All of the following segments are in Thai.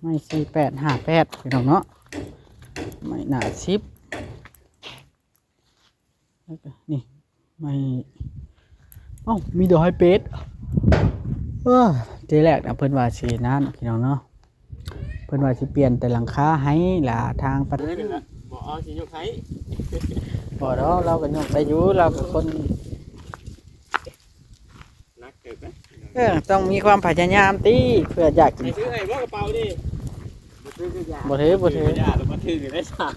ไม่4858พี่น้องเนาะไม่หนาชิปนี่ไม่มีดอกไม้เป็ดทีแรกนะเพิ่นว่าสินั่นพี่น้องเนาะเพิ่นว่าสิเปลี่ยนแต่หลังคาให้ล่ะทางประตูบ่เอาสิยกให้บ่ดอกเราก็ยกไปอยู่เราเป็นคนนักเกิดนะต้องมีความพยายามติเพื่ออยากกิน ให้ซื้อให้บ่กระเป๋าดิบ่ถือบ่ถือมาถือได้ซะ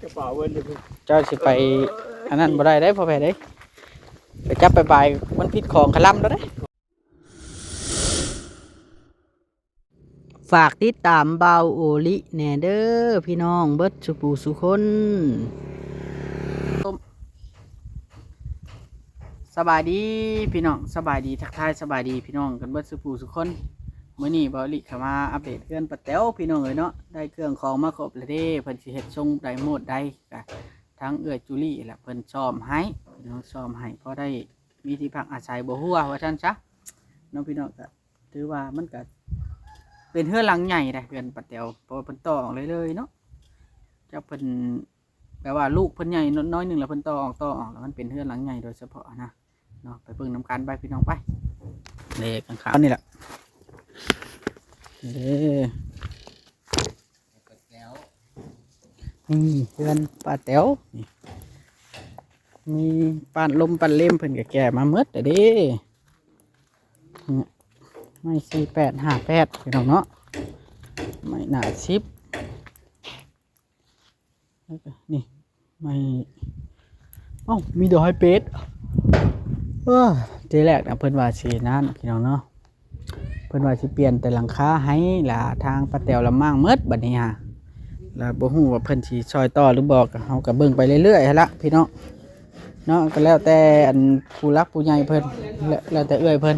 กระเป๋าเพิ่นเด้อเจ้าสิไปอันนั้นบ่ได้เด้พ่อแพ้เด้ไปจับไปบายมันผิดของคลำแล้วเด้ฝากติดตามเบาโอลิแน่เด้อพี่น้องเบิดสุปูสุคนสบายดีพี่น้องสบายดีทักทายสบายดีพี่น้องกันเบิดสุปูสุคนมื้อนี้เบาโอลิเข้ามาอัปเดตเรื่องป้าแต๋วพี่น้องเอ้ยเนาะได้เครื่องของมาครบแล้วเด้เพิ่นสิเฮ็ดทรงได้โหมดได้ก็ทั้งจุลี่แหละเพิ่นซ่อมให้พี่น้องซ่อมให้พอได้มีที่พักอาศัยบ่ฮู้ว่าซั่นซะน้องพี่น้องก็ถือว่ามันก็เป็นเฮือนหลังใหญ่เลยเฮือนป้าแต๋วเพราะว่าเพิ่นต่อออกเลยเนาะจะเพิ่นแปลว่าลูกเพิ่นใหญ่น้อยนึงแล้วเพิ่นต่อออกแล้วมันเป็นเฮือนหลังใหญ่โดยเฉพาะนะเนาะไปเบิ่งนำกันไปพี่น้องไปเลข้างๆนี่แหละนี่เฮือนป้าแต๋วนี่มีปานลมปานเล่มเพิ่นก็แก่มาหมดเด้ไม่4858พี่น้องเนาะไม่หนาชิปนี่ไม่มีดอกไม้เป็ดทีแรกนะเพิ่นว่าสินั่นพี่น้องเนาะเพิ่นว่าสิเปลี่ยนแต่หลังคาให้ล่ะทางป้าแต๋วละมั่งหมดบัดนี้ฮะแล้วบ่ฮู้ว่าเพิ่นสิซอยต่อหรือบ่ก็เฮาก็เบิ่งไปเรื่อยๆหั่นละพี่น้องเนาะก็แล้วแต่อันผู้รักผู้ใหญ่เพิ่นแล้วแต่เอื้อยเพิ่น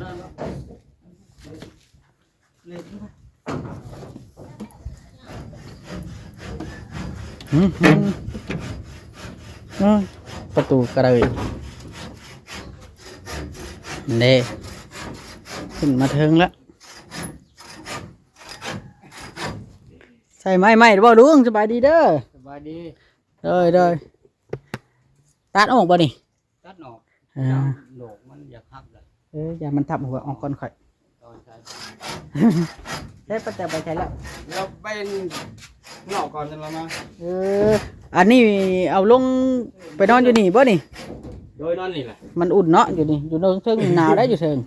ประตูกระเลยเด้ขึ้นมาถึงแล้วใส่ไม้หรือเปล่าลุงสบายดีเด้อสบายดีเลยตัดออกบ่นี่ตัดออกโหลกมันอยากทับเลยอย่ามันทับหัวออกก่อนค่อยเฮ้ยป้าแต๋วไปใช้แล้วเราเป็นนอกก่อนจะแล้วนะอันนี้เอาลงไปนอนอยู่นี่บ่นี่โดยนอนนี่แหละมันอุ่นเนาะอยู่นี่อยู่เทิงหนาวได้อยู่เทิง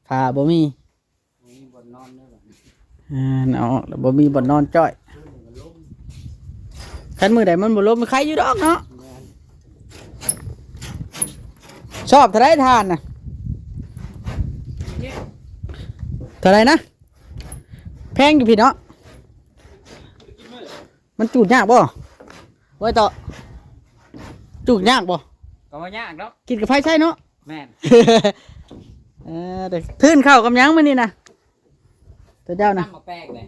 ผ้าบ่มีบ่นอนเด้อเนาะแล้วบ่มีบ่นอนจ้อยคันมือใดมันบ่ลมมันใครอยู่ดอกเนาะชอบเท่าไรทานน่ะเท่าไรนะแพงอยู่พี่เนาะมันจูดยากบ่ไว้ต่อจูดยากบ่ก็บ่ยากดอกกินกับไผใช่เนาะแม่นเด็กทื่นข้าวกับยังมื้อนี้นะตัวเจ้านะตำมาแป้งเลย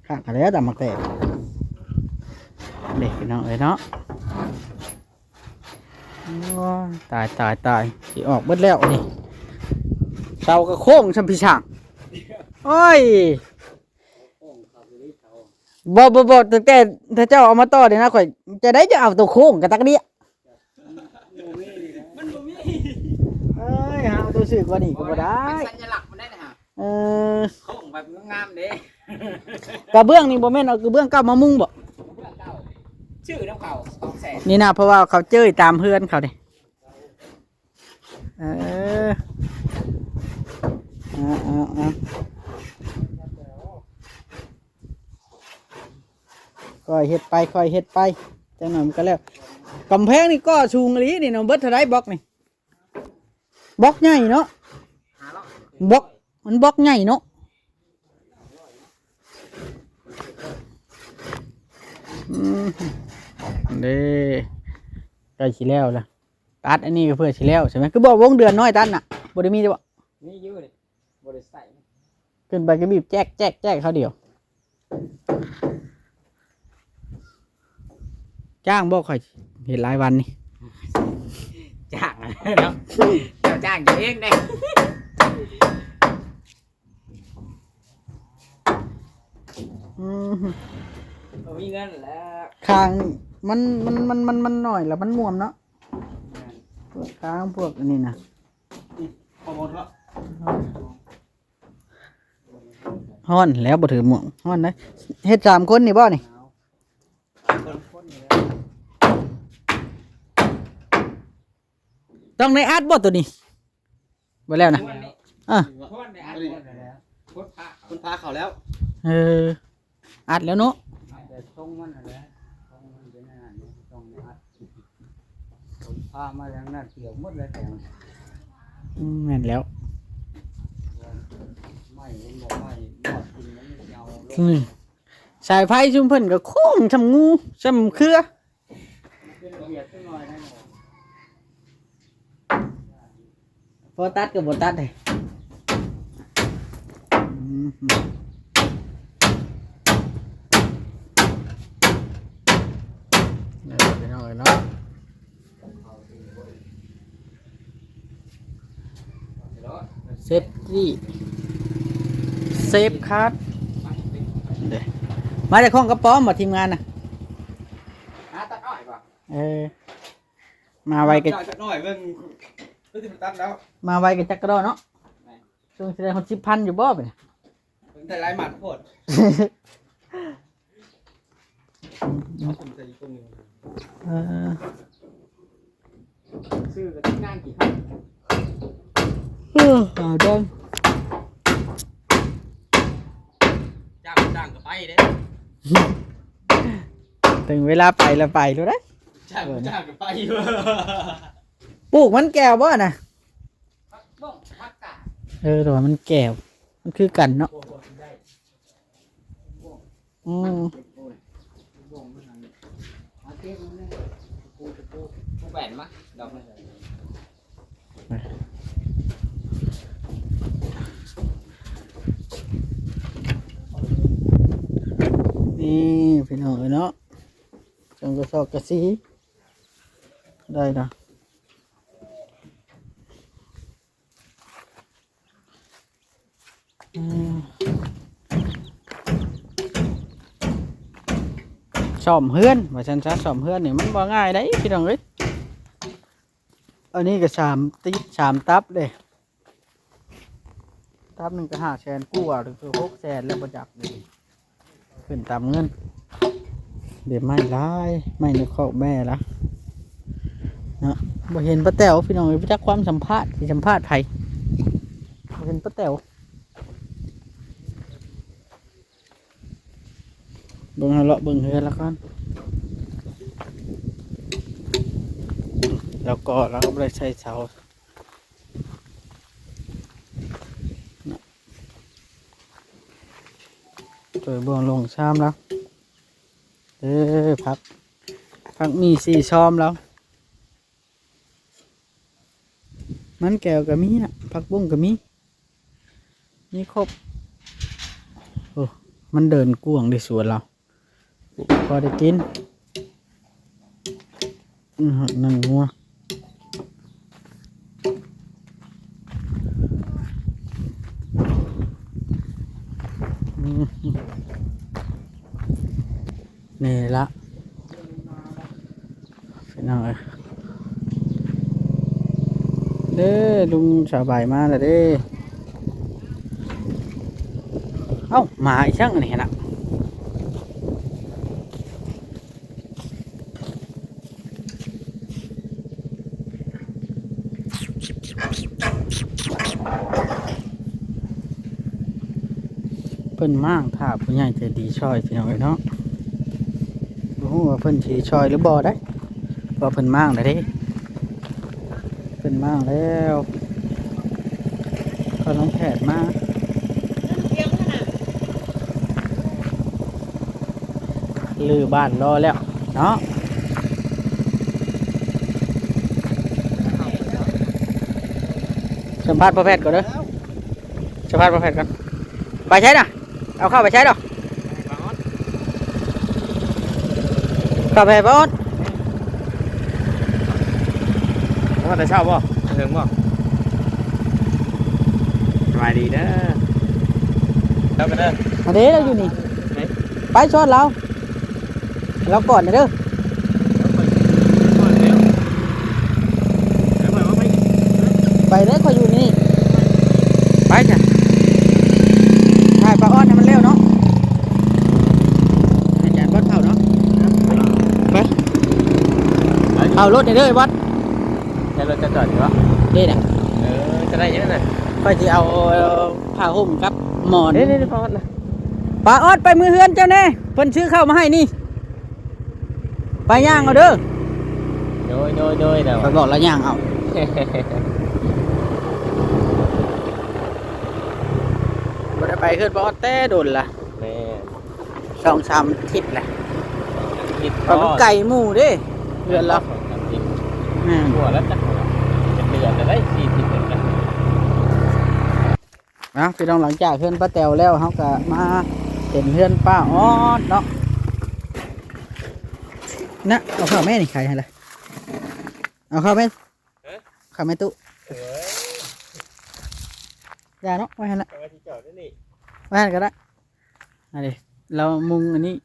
ข้างกันแล้วตำมาแตกเด็กพี่น้องเอ้ยเนาะตายสิออกเบิดแล้วนี่เตาก็โค้งชำพิช่างโอ้ยบ่ตั้งแต่ถ้าเจ้าเอามาต่อเดี๋ยวนะข่อยจะได้จะเอาตัวโค้งกับตักเดียมันบ่มีหาตัวสื่อว่านี่ก็บ่ได้เป็นสัญลักษณ์มันได้นะฮะโค้งแบบงามเด้กระเบื้องนี่บ่แม่นเอากระเบื้องเก่ามามุงบ่ชื่อน้ำเก่า200,000นี่นะเพราะว่าเขาเจ้ยตามเพื่อนเขาดิค่อยเฮ็ดไปจังหน่อยมันก็แล้วกำแพงนี่ก็ชูงลีนี่เนาะเบิดเท่าไรบล็อกนี่บล็อกใหญ่เนาะบล็อกมันบล็อกใหญ่เนาะเด้ใกล้สิแล้วล่ะตัดอันนี้ก็เพื่อสิแล้วใช่ไหมคือบอกวงเดือนน้อยตัดน่ะบ่ได้มีจ้ะบ่มีอยู่นี่บ่ได้ใส่ขึ้นไปก็บีบแจกเขาเดียวจ้างบ่ค่อยเห็นรายวันนี่จ้างเนาะเจ้าจ้างอยู่เองได้ อืม บ่มีเงินแล้ว คางมันหน่อยแล้วมันม่วมเนาะพวกคางพวกอันนี้นะ พอหมดแล้ว ฮ้อนแล้วบ่ถือหม่วงฮ้อนนะเฮ็ด3คนนี่บ่นี่ต้องในอัดบ่ตัวนี้บ่แล้วนะอ่ะ คนได้อัดคนแล้วคนพาเขาแล้ว เอออัดแล้วเนาะ แต่ทรงมันอะไรทรงมันเป็นอะไรทรงอัดผมพามาอย่างนั้นเกี่ยวหมดเลยแต่ แม่นแล้ว ไม่บอกไม่หมดกินมันยาวลง สายไฟชุมเพิ่นก็โค้งชำงูชำเครือ เป็นระเบียบขึ้นหน่อยนะ พอตัดก็บ่ตัดเลยไปหน่อยเนาะเซฟตี้เซฟคัทมาจากห้องกระป๋อมมาทีมงานนะ ตัดอ้อยป่ะ มาไวกัน ตัดอ้อยเบิ่งก็จะตัดแล้ว มาไวกันจักกระโดดเนาะช่วงแสดงคน10,000อยู่บ่ไปเนี่ย แต่ลายหมัดโคตรผมจะอยู่ตรงนี้ซื้อกับที่งานกี่ครั้ง เอาเดิน จ้างก็ไปเด้ ถึงเวลาไปแล้วไปรู้ได้ จ้างก็ไป ปลูกมันแก้วบ่น่ะ บ้องพักกา แต่ว่ามันแก้วมันคือกันเนาะอืม ผู้แหวนมะดอกเลย นี่พี่น้องเนาะจังกระสอบกระสีได้นะซ่อมเฮือนว่าฉันซ่อมเฮือนนี่มันบ่ง่ายได้พี่น้องเอ้ยอันนี้ก็3ติด3ตับเลยตับหนึ่งก็500,000กู้ถึง600,000แล้วบ่จักเลยขึ้นตามเงินเดี๋ยวไม่ร้ายไม่ในคอกแม่ละเนาะบ่เห็นป้าแต๋วพี่น้องเอ้ยไปจักความสัมภาษณ์ที่สัมภาษณ์ไผบ่เห็นป้าแต๋วเบิ่งเอาเลาะเบิ่งเฮือนแล้วกันแล้วก็เราก็บ่ได้ใช้เสาตัวบ่วงลงชามแล้วพักมี4ช้อมแล้ว มันแก้วก็มีนะผักบุ้งก็มีครบโอ้มันเดินกวางในสวนเราพอได้กินนั่นงัวนี่ละเป็นเอาเด้อลุงสบายมากเลยเด้เอ้าหมาอีกช่างอันนี้นะเพิ่นมั่างถ้าผู้ใหญ่ใจดีช่วยพี่น้องเนาะบ่ฮู้ว่าเพิ่นสิช่วยหรือบ่ได้เพราะเพิ่นมั่างแล้วเด้เพิ่นมั่างแล้วเขาน้องแผดมาลือบ้านรอแล้วเนาะสัมภาษณ์ประเภทก่อนเด้อสัมภาษณ์ประเภทก่อนไปใช้น่ะเอาเข้าไปใช้ดอกเข้าไปบ้าน ว่าแต่เช่าป่ะถึงป่ะสบายดีเด้อเช่ากันเด้อ อันนี้เราอยู่นี่ ไหน ไปชดเราก่อนนะเด้อไปเลยคอยอยู่นี่ไปจ้ะถ่ายปลาอ้อนให้มันเร็วเนาะอาจารย์บอสเข้าเนาะไปเอารถเด้อบอส แล้วเราจะจอดอยู่วะ เด้น่ะ จะได้เยอะเลย ค่อยสิเอาผ้าห่มครับหมอน นี่พอดนะ ปลาอ้อนไปมือเฮือนเจ้าแน่เพิ่นซื้อข้าวมาให้นี่ไปย่างเอาเด้อ โดยเดี๋ยว คอยบอกแล้วย่างเอาบ่ได้ไปเฮือนปลาอ้อนแต่โดนล่ะ แม่ 2-3 ทิศแหละ คิด ปลามันไก่หมู่เด้เฮือนเรา จริง อืม หัวแล้วจะเดือดจะได้40เหมือนกัน นะพี่น้องหลังจากเฮือนป้าแตวแล้วเฮาก็มาเห็นเฮือนป้าอ้อนเนาะนะเอาข้าวแม่นี่ใครให้ล่ะเอาข้าวแม่ข้าวแม่ตุ๊อย่าเนาะไว้ให้ละ เอาไว้ที่จอดนี่ ไว้ให้ก็ได้อันนี้เรามุงอันนี้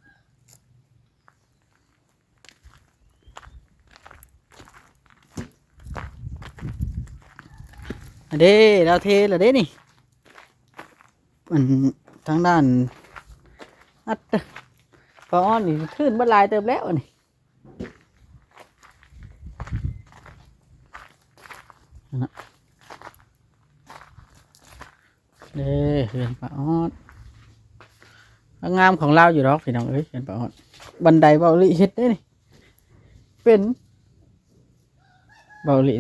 อันเด้เราเทแล้วเด้นี่มันทางด้านอัดปลาอ้อนนี่ขึ้นบัดลายเติมแล้วนี่นะเด้เห็นปลาอ้อนงามของเราอยู่หรอกพี่น้องเอ้ยเห็นปลาอ้อนบันไดเบาหลีเฮ็ดได้นี่เป็นเบาหลี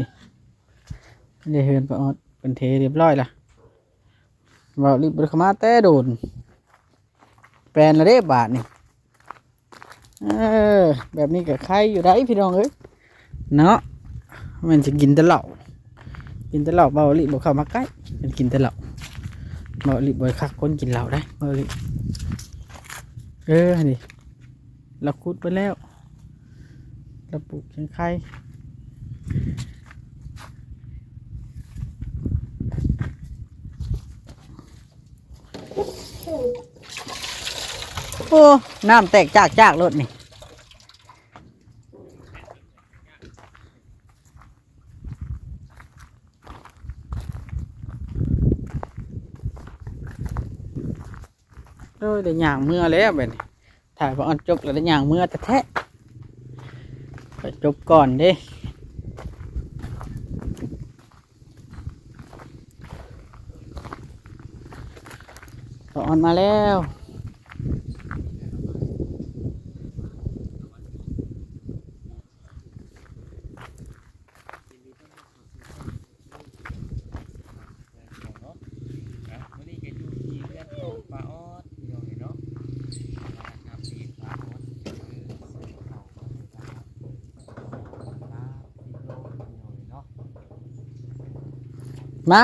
นี่เห็นปลาอ้อนเป็นเทเรียบร้อยละเบาหลีบริขมาแต่โดนแปลนละเด้บาทนี่แบบนี้กับใครอยู่ได้พี่น้องเอ้ยเนาะมันจะกินแต่เหล้าเบาหลีบอกเข้ามาใกล้มันกินแต่เหล้าเบาหลีบ่อยคักคนกินเหล้าได้เบาหลีนี่เราคุดไปแล้วเราปลูกเชียงไคโอ้น้ำแตกจากรถนี่โอ้ยได้ย่างเมื่อแล้วแบบนี้ถ่ายพออันจบแล้วได้ย่างเมื่อแต่แท้ไปจบก่อนเด้พออันมาแล้วมา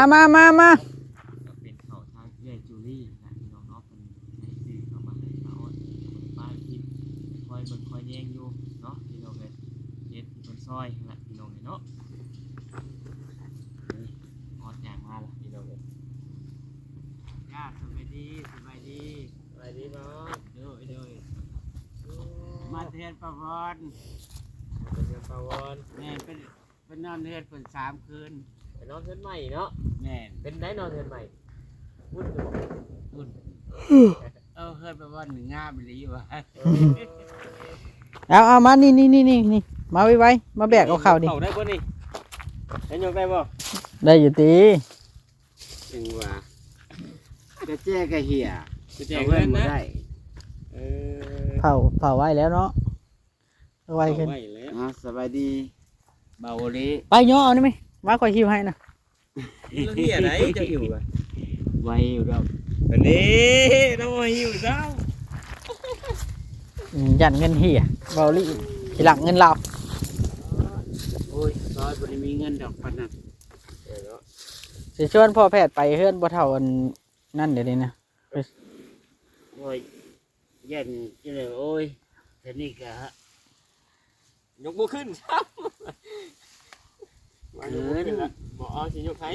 เป็นเขาทางเอื้อยจูลี่นะพี่น้องเนาะเป็นในซื้อเขามาให้เขาป้าคิดคอยเบิ่งคอยแยงอยู่เนาะพี่น้องเลยเฮ็ดเป็นซอยนะพี่น้องเนาะออดอย่างมาละพี่น้องเลยย่าสบายดีบ่เด้อมาเทียนประวร เป็นเดือนปาวอน แม่นเป็นนอนเทียนเป็น3 คืน ไปนอนเทือนใหม่เนาะ แม่น เป็นได้นอนเทือนใหม่วุ่นอยู่บ่ อุ่นเคยไปวันหนึ่งงามไปเลยว่ะ เอามานี่มาไว้มาแบกเอาข่าวดิ เข้าได้บ่นี่ได้ยกได้บ่ ได้อยู่ตี จึงว่าจะแจ้กระเหี่ย จะแจ้ เอา ง เงิ เงิ น น มา นะ ได้ เออ เผาไว้แล้วเนาะเอาไว้ขึ้น ไว้แล้ว สบายดีเบาลี ไปย่อเอานี่ไหมมาคอยหิวให้นะ แล้วเหี้ยไหนจะหิวอ่ะ ไว้อยู่ดอก วันนี้น้องหิวเจ้า ยันเงินเหี่ยเบาลี่ทีหลังเงินเรา โอ้ยซอยบ่ได้มีเงินดอกปานนั้น สิชวนพ่อแพทย์ไปเฮือนบ่เท่าอันนั่นเดี๋ยวนี้นะ โอ้ยเย็นจังเลยโอ้ยเดี๋ยวนี้ก็ ยกมือขึ้นซ้ำมาเงินละบอกเอาสิยกให้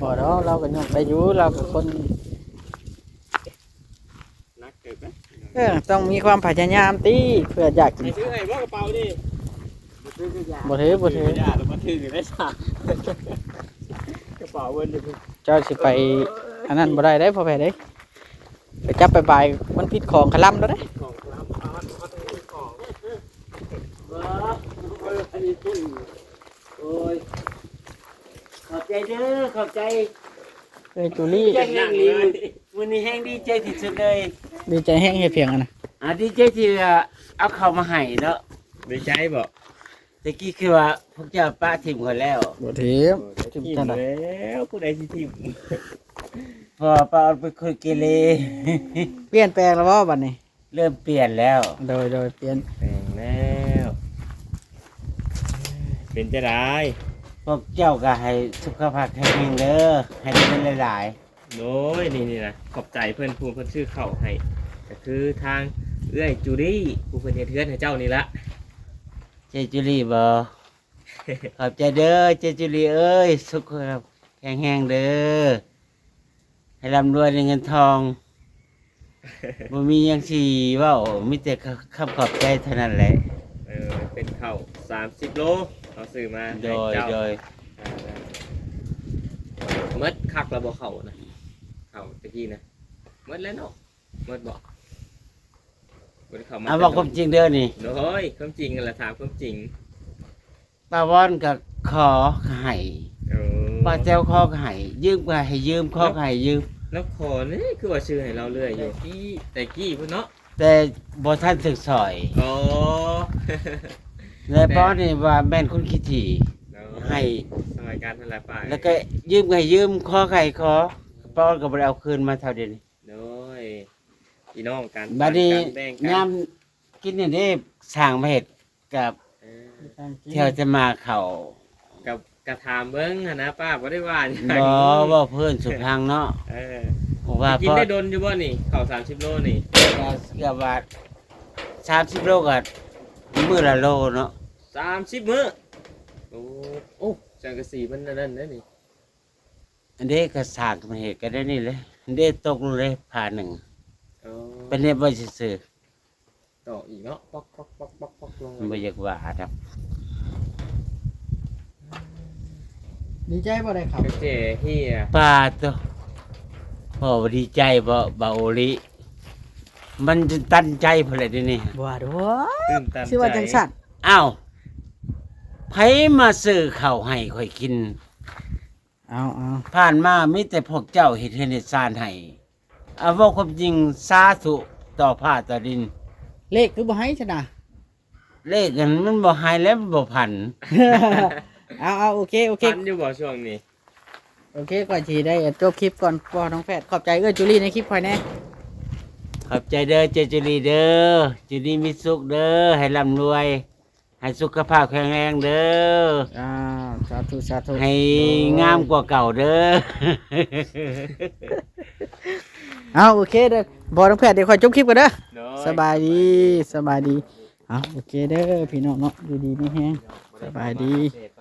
บ่เนาะเราก็ยกได้อยู่เราก็คน นักเกิดไหม ต้องมีความพยายามติเพื่ออยากกิน ให้ซื้อให้บ่กระเป๋าดิ บ่ถือบ่ถือ อย่าแล้วมาถือได้ซะกระเป๋าเพิ่นดิ เจ้าสิไปอันนั้นบ่ได้ได้พ่อแพ้เด้ไปจับไปบายมันผิดของคลำแล้วเด้ ของครับเอาของ อันนี้ตุ้นโอ้ยขอบใจเด้อขอบใจ เอ้ยจูลี่ ใจแห้งดีวันนี้แห้งดีใจที่สุดเลย ดีใจแห้งเฮ็ดเพียงอันน่ะ ดีใจที่เอาเข้ามาให้เนาะ ดีใจบ่ ตะกี้คือว่าพวกเจ้าป้าทิมคนแล้ว บ่ถือ ทิมแล้วผู้ใดสิทิม พอป้าเอาไปคุยเกเร เปลี่ยนแปลงแล้วบ่บัดนี้ เริ่มเปลี่ยนแล้ว โดยเปลี่ยน แปลงแล้วเป็นจะได้ พวกเจ้าก็ให้สุขภาพแข็งแรงเด้อให้ได้เงินหลาย โอ้ยนี่นะขอบใจเพื่อนภูมิเพื่อนชื่อเข้าให้ก็คือทางเอื้อยจูดี้ผู้เพื่อนเฮ็ดเทือนให้เจ้านี่ละ ๆเจจุลีบ่ขอบใจเด้อเจจุลีเอ้ยสุขภาพแข็งแรงเด้อให้ร่ำรวยในเงินทองบ่มีหยังสิเว้ามีแต่คำขอบใจเท่านั้นแหละ เป็นข้าว30 โลเอาซื้อมา โด ให้ ย เจ้า โดย เมดคักแล้วบ่เข้านะเข้าตะกี้นะเมดแล้วเนาะเมดบ่บ่ได้เข้ามา เอาบอกความจริงเด้อนี่ โอ้ยความจริงนั่นแหละถามความจริง ป้าวอนก็ขอให้ เออ ป้าแจ้วขอให้ยืมก็ให้ยืมขอก็ให้ยืม แล้วขอนี่คือว่าชื่อให้เราเรื่อยอยู่แต่กี้พุ่นเนาะ แต่บ่ทันถึกซอย อ๋อ และป้อนี่ว่าแม่นคนคิดถี่ให้ สมัยการทลายป่า แล้วก็ยืมก็ให้ยืมขอก็ให้ขอป้อนก็บ่ได้เอาคืนมาเท่าเดียวนี้ โดยพี่น้องกัน บัดนี้ การแบ่งกัน ยามกินนี่เด้สร้างมาเฮ็ดกับ เออ เที่ยวจะมาเข้า กับกระถามเบิ้งหั่นนะป้าบ่ได้ว่าหยัง บ่เพิ่นสุดทางเนาะ เออ บอกว่า กิน เพราะ ได้ดนอยู่บ่นี่ข้าว30 โลนี่ ก็ว่า30 โลก็มื้อละโลเนาะ 30 มื้อโอ้โอ้จังกะสีมันนั่นเด้อนี่ อันนี้ก็สร้างมาเฮ็ดก็ได้นี่เลยอันนี้ตกลงเลยผ่าหนึ่ง อ๋อ เป็นเรียบร้อยซื่อ ต่ออีกเนาะป๊อกลง ๆมันบ่อยากว่าครับ ดีใจบ่ได้ครับ ก็เจเฮีย ป้าตัวพ่อบ่ดีใจบ่บาโอลิมันจะตันใจพุ่นแหละเดี๋ยวนี้ บ่ดอก ตื่นตันใจ สิว่าจังซั่น อ้าวไผมาซื้อข้าวให้ข่อยกิน เอา ผ่านมามีแต่พวกเจ้าเฮ็ดให้ซานให้เอาเว้าความจริงสาธุต่อผ้าต่อดิน เลขคือบ่ให้ซะนะ เลขกันมันบ่หายแล้วมันบ่พัน เอาโอเค ฟันอยู่บ่ช่วงนี้ ก่อนสิได้จบคลิปก่อนพ่อน้องแฟดขอบใจจูลี่ในคลิปค่อยแน่ ขอบใจเด้อเจจุลีเด้อจุลีมีสุขเด้อให้ร่ำรวย ให้สุขภาพแข็งแรงเด้อ สาธุ ให้งามกว่าเก่าเด้อ เอาโอเคเด้อพ่อน้องแฟดเดี๋ยวค่อยจบคลิปกันเด้อ โดย สบายดีเอาโอเคเด้อพี่น้องเนาะอยู่ดีไม่แห้ง สบายดี เสร็จ